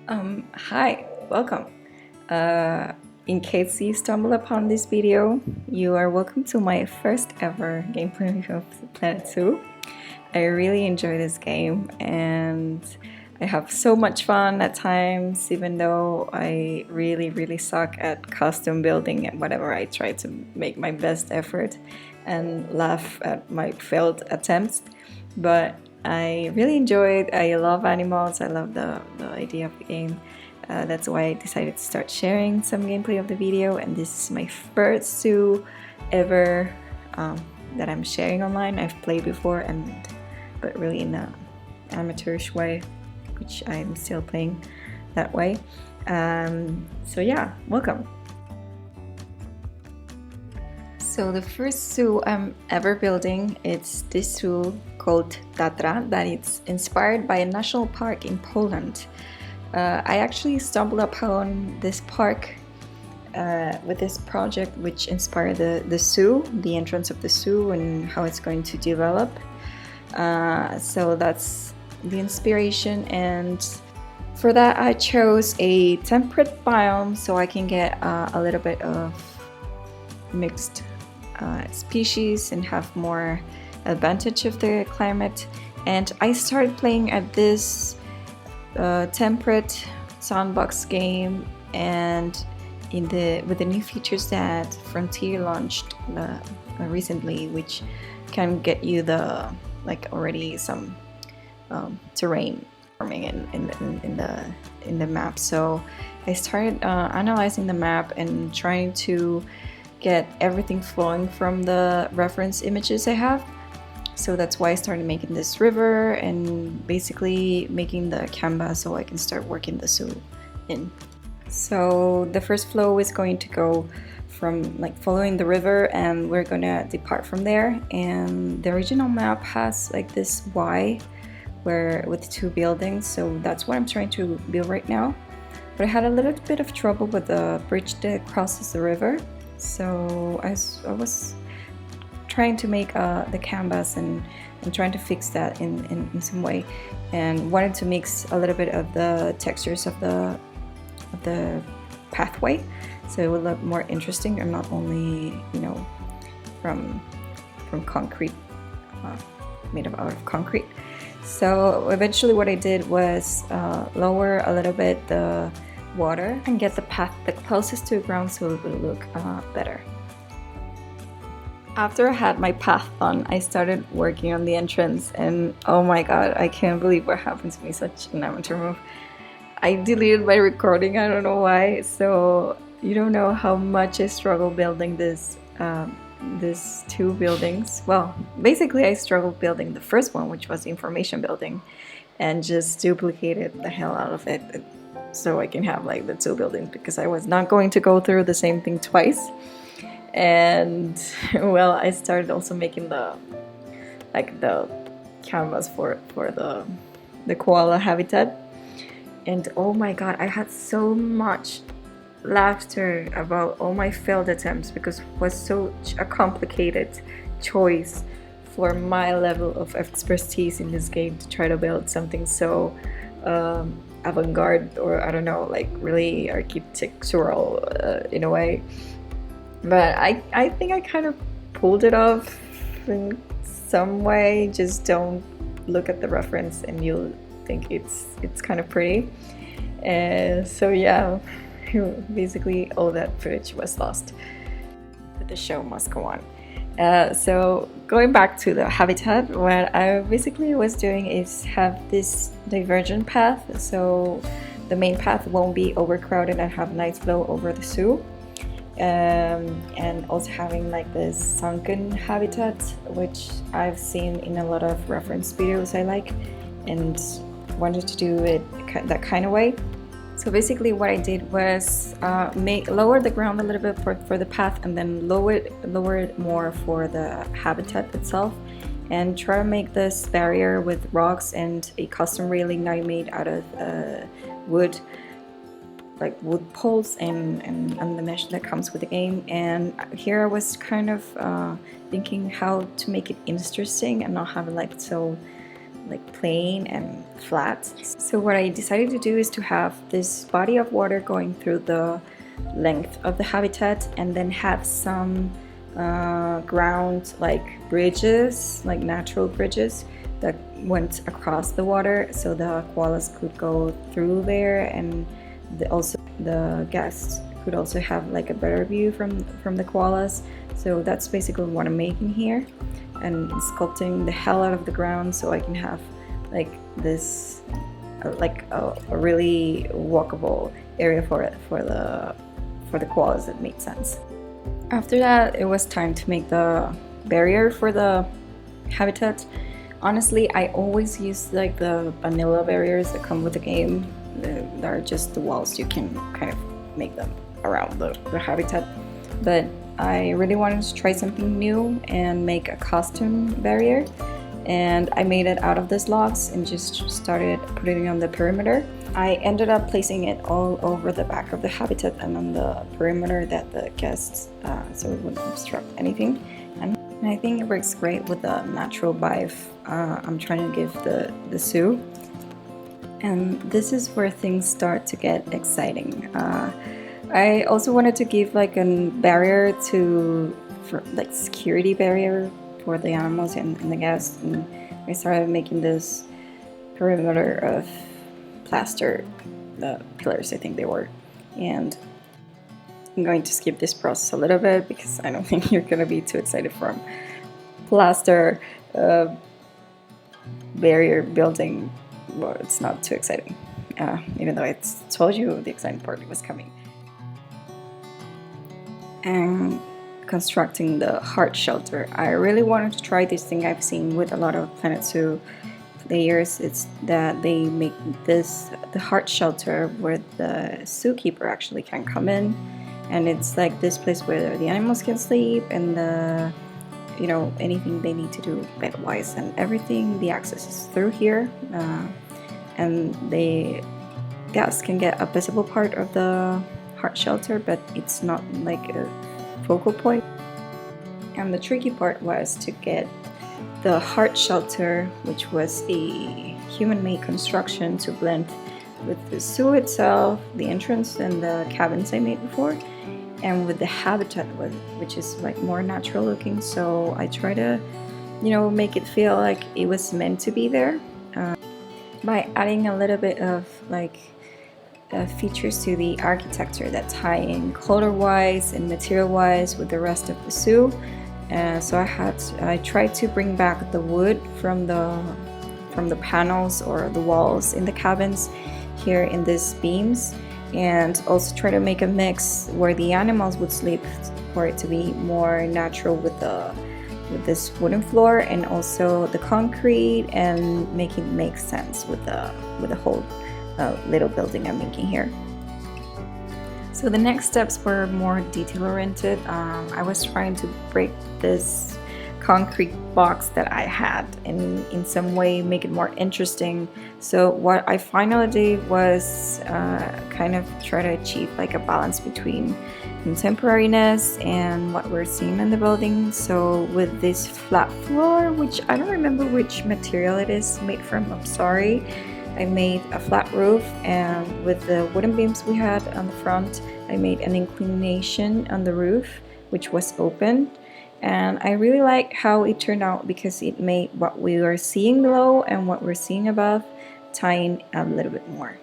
Hi, welcome. In case you stumble upon this video, you are welcome to my first ever gameplay of planetzoo. I really enjoy this game and I have so much fun at times, even though I really suck at custom building and whatever. I try to make my best effort and laugh at my failed attempts. But I really enjoy it. I love animals. I love the idea of the game. That's why I decided to start sharing some gameplay of the video, and this is my first zoo ever that I'm sharing online. I've played before, but really in an amateurish way, which I'm still playing that way. So yeah, welcome. So the first zoo I'm ever building, it's this zoo called Tatra, that it's inspired by a national park in Poland. I actually stumbled upon this park with this project which inspired the zoo, the entrance of the zoo and how it's going to develop. So that's the inspiration, and for that I chose a temperate biome so I can get a little bit of mixed species and have more advantage of the climate. And I started playing at this temperate sandbox game, and with the new features that Frontier launched recently, which can get you already some terrain forming in the map. So I started analyzing the map and trying to get everything flowing from the reference images I have. So that's why I started making this river and basically making the canvas so I can start working the zoo in. So the first flow is going to go from following the river, and we're gonna depart from there. And the original map has this Y with two buildings, so that's what I'm trying to build right now. But I had a little bit of trouble with the bridge that crosses the river. So I was trying to make the canvas and trying to fix that in some way, and wanted to mix a little bit of the textures of the pathway so it would look more interesting and not only from concrete, made out of concrete. So eventually what I did was lower a little bit the water and get the path the closest to the ground so it would look better. After I had my path done, I started working on the entrance, and oh my god, I can't believe what happened to me, such an amateur move. I deleted my recording, I don't know why, so you don't know how much I struggled building these two buildings. Well, basically I struggled building the first one, which was the information building, and just duplicated the hell out of it so I can have the two buildings, because I was not going to go through the same thing twice. And well, I started also making the canvas for the koala habitat, and oh my god, I had so much laughter about all my failed attempts because it was such a complicated choice for my level of expertise in this game to try to build something so avant-garde, or I don't know, really architectural in a way. But I think I kind of pulled it off in some way. Just don't look at the reference and you'll think it's kind of pretty. So yeah, basically all that footage was lost. But the show must go on. So going back to the habitat, what I basically was doing is have this divergent path, so the main path won't be overcrowded and have nice flow over the zoo. And also having this sunken habitat, which I've seen in a lot of reference videos I like, and wanted to do it that kind of way. So basically what I did was lower the ground a little bit for the path, and then lower it more for the habitat itself, and try to make this barrier with rocks and a custom railing I made out of wood poles and the mesh that comes with the game. And here I was kind of thinking how to make it interesting and not have it so like plain and flat. So what I decided to do is to have this body of water going through the length of the habitat, and then have some ground like bridges, like natural bridges that went across the water, so the koalas could go through there, and also the guests could also have like a better view from the koalas. So that's basically what I'm making here, and sculpting the hell out of the ground so I can have like this like a really walkable area for the koalas. That made sense. After that, it was time to make the barrier for the habitat. Honestly, I always use like the vanilla barriers that come with the game. They're just the walls. You can kind of make them around the habitat. But I really wanted to try something new and make a custom barrier. And I made it out of these logs and just started putting it on the perimeter. I ended up placing it all over the back of the habitat and on the perimeter that the guests, so it wouldn't obstruct anything. And I think it works great with the natural vibe I'm trying to give the zoo. And this is where things start to get exciting. I also wanted to give like a barrier for like security barrier for the animals and the guests, and I started making this perimeter of plaster pillars, I think they were. And I'm going to skip this process a little bit because I don't think you're gonna be too excited from plaster barrier building. Well, it's not too exciting, even though I told you the exciting part was coming. And constructing the heart shelter. I really wanted to try this thing I've seen with a lot of planetzoo players. It's that they make the heart shelter where the zookeeper actually can come in, and it's like this place where the animals can sleep, and anything they need to do bed-wise and everything, the access is through here, and the guests can get a visible part of the heart shelter, but it's not like a focal point. And the tricky part was to get the heart shelter, which was a human-made construction, to blend with the zoo itself, the entrance and the cabins I made before, and with the habitat, which is like more natural looking. So I try to make it feel like it was meant to be there, by adding a little bit of like features to the architecture that tie in color-wise and material-wise with the rest of the zoo. So I tried to bring back the wood from the panels or the walls in the cabins here in these beams, and also try to make a mix where the animals would sleep for it to be more natural with this wooden floor, and also the concrete, and make it make sense with the whole little building I'm making here. So the next steps were more detail-oriented. I was trying to break this concrete box that I had and in some way make it more interesting. So what I finally did was kind of try to achieve like a balance between contemporariness and what we're seeing in the building. So with this flat floor, which I don't remember which material it is made from, I'm sorry. I made a flat roof, and with the wooden beams we had on the front, I made an inclination on the roof, which was open. And I really like how it turned out because it made what we were seeing below and what we're seeing above tie in a little bit more.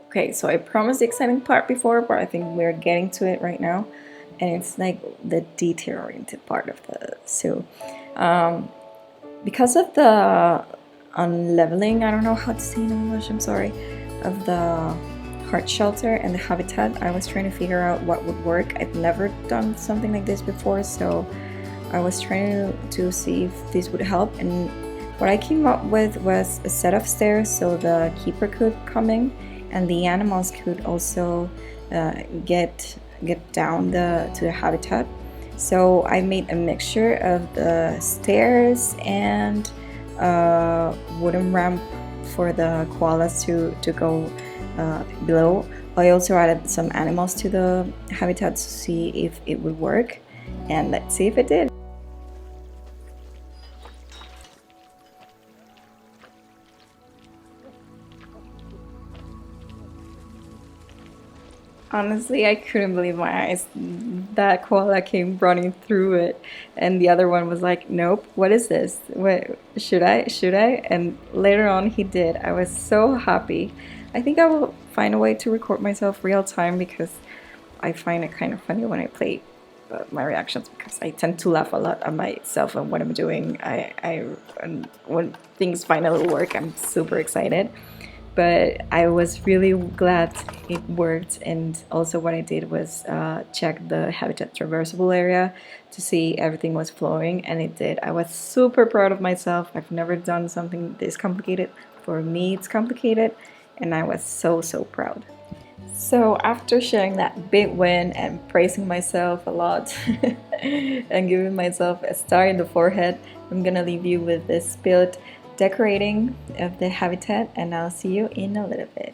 Okay, so I promised the exciting part before, but I think we're getting to it right now. And it's like the detail-oriented part of the zoo. Because of the unleveling, I don't know how to say in English, I'm sorry, of the heart shelter and the habitat, I was trying to figure out what would work. I've never done something like this before, so I was trying to see if this would help. And what I came up with was a set of stairs so the keeper could come in, and the animals could also get down to the habitat. So I made a mixture of the stairs and wooden ramp for the koalas to go below. I also added some animals to the habitat to see if it would work, and let's see if it did. Honestly, I couldn't believe my eyes. That koala came running through it, and the other one was like, "Nope, what is this? What should I? Should I?" And later on, he did. I was so happy. I think I will find a way to record myself real time because I find it kind of funny when I play my reactions because I tend to laugh a lot at myself and what I'm doing. And when things finally work, I'm super excited. But I was really glad it worked. And also, what I did was check the habitat traversable area to see everything was flowing, and it did. I was super proud of myself. I've never done something this complicated. For me, it's complicated, and I was so proud. So, after sharing that big win and praising myself a lot and giving myself a star in the forehead, I'm gonna leave you with this build decorating of the habitat, and I'll see you in a little bit.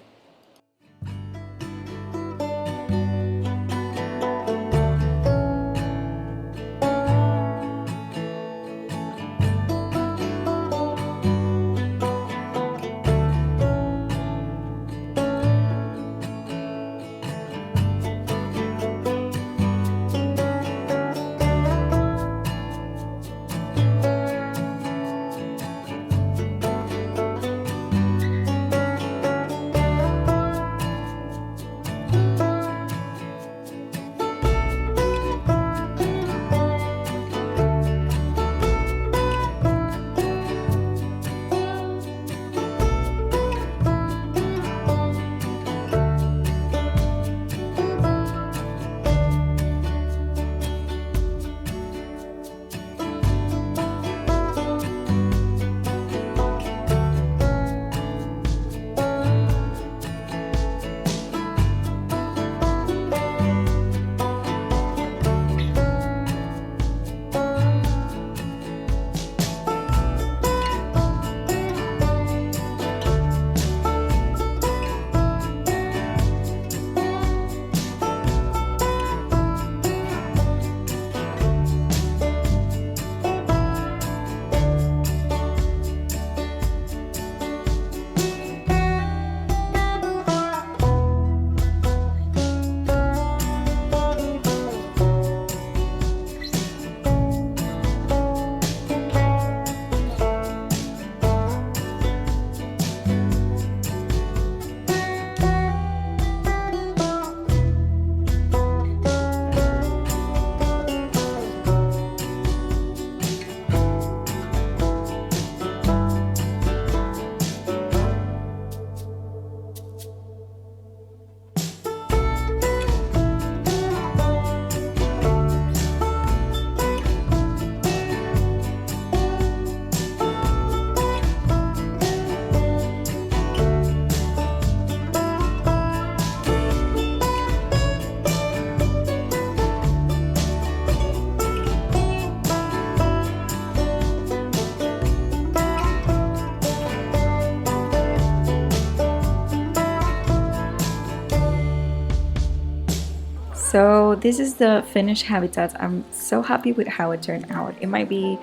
So this is the finished habitat. I'm so happy with how it turned out. It might be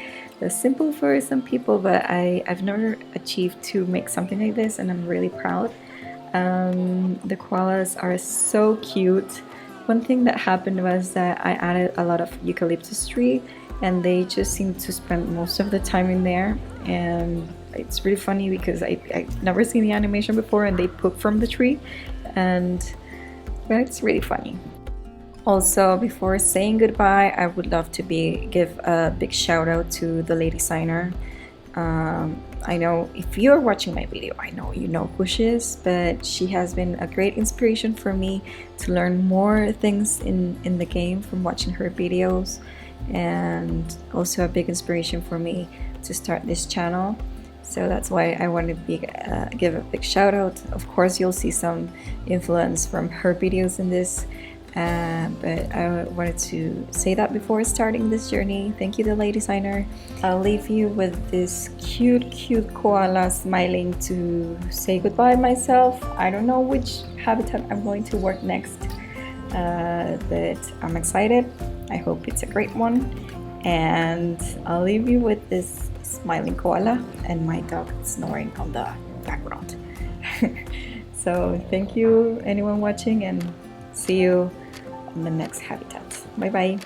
simple for some people, but I've never achieved to make something like this, and I'm really proud. The koalas are so cute. One thing that happened was that I added a lot of eucalyptus tree, and they just seem to spend most of the time in there. And it's really funny because I've never seen the animation before, and they poop from the tree, and well, it's really funny. Also, before saying goodbye, I would love to give a big shout out to the lady designer. I know if you're watching my video, I know you know who she is, but she has been a great inspiration for me to learn more things in the game from watching her videos, and also a big inspiration for me to start this channel. So that's why I want to give a big shout out. Of course, you'll see some influence from her videos in this. But I wanted to say that before starting this journey. Thank you, the lady designer. I'll leave you with this cute koala smiling to say goodbye myself. I don't know which habitat I'm going to work next, but I'm excited. I hope it's a great one. And I'll leave you with this smiling koala and my dog snoring on the background. So thank you anyone watching, and See you in the next habitat. Bye bye.